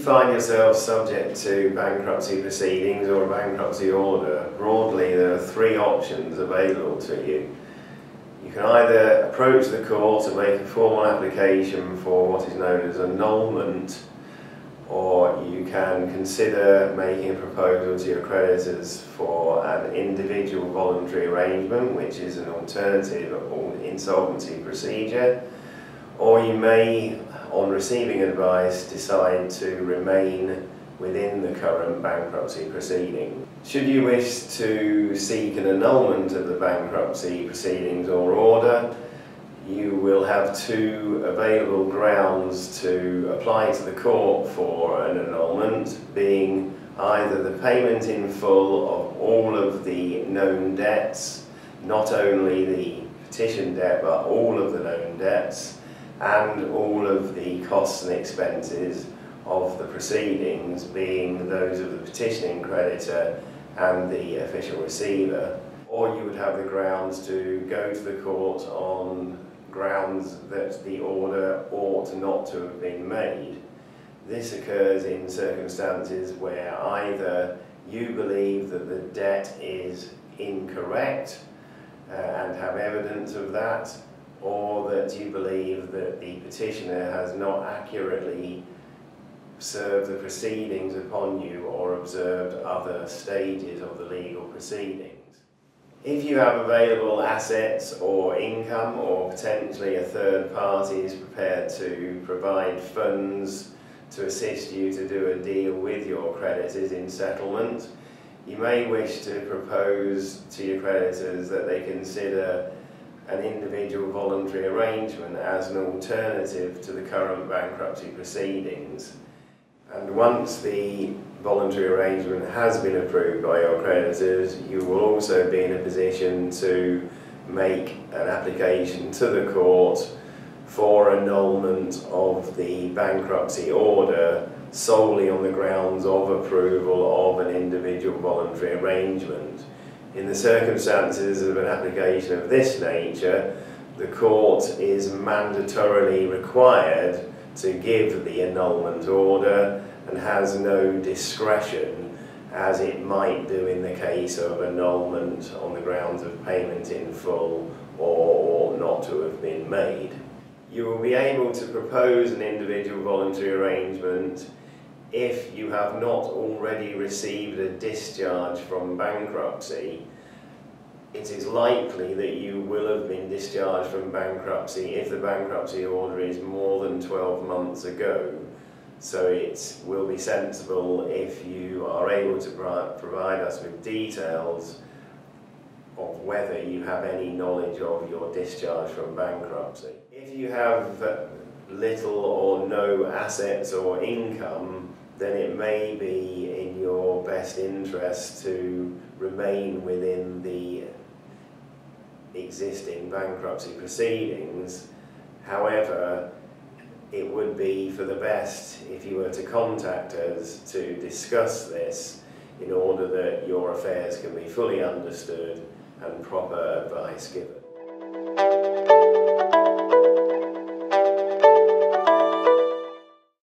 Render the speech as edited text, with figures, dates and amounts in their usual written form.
you find yourself subject to bankruptcy proceedings or a bankruptcy order, broadly there are three options available to you. You can either approach the court and make a formal application for what is known as annulment, or you can consider making a proposal to your creditors for an individual voluntary arrangement, which is an alternative or insolvency procedure, or you may, on receiving advice, decide to remain within the current bankruptcy proceeding. Should you wish to seek an annulment of the bankruptcy proceedings or order, you will have two available grounds to apply to the court for an annulment, being either the payment in full of all of the known debts, not only the petition debt but all of the known debts, and all of the costs and expenses of the proceedings, being those of the petitioning creditor and the official receiver. Or you would have the grounds to go to the court on grounds that the order ought not to have been made. This occurs in circumstances where either you believe that the debt is incorrect and have evidence of that, or that you believe that the petitioner has not accurately served the proceedings upon you or observed other stages of the legal proceedings. If you have available assets or income, or potentially a third party is prepared to provide funds to assist you to do a deal with your creditors in settlement, you may wish to propose to your creditors that they consider an individual voluntary arrangement as an alternative to the current bankruptcy proceedings. And once the voluntary arrangement has been approved by your creditors, you will also be in a position to make an application to the court for annulment of the bankruptcy order solely on the grounds of approval of an individual voluntary arrangement. In the circumstances of an application of this nature, the court is mandatorily required to give the annulment order and has no discretion, as it might do in the case of annulment on the grounds of payment in full or ought not to have been made. You will be able to propose an individual voluntary arrangement if you have not already received a discharge from bankruptcy. It is likely that you will have been discharged from bankruptcy if the bankruptcy order is more than 12 months ago. So it will be sensible if you are able to provide us with details of whether you have any knowledge of your discharge from bankruptcy. If you have little or no assets or income, then it may be in your best interest to remain within the existing bankruptcy proceedings. However, it would be for the best if you were to contact us to discuss this in order that your affairs can be fully understood and proper advice given.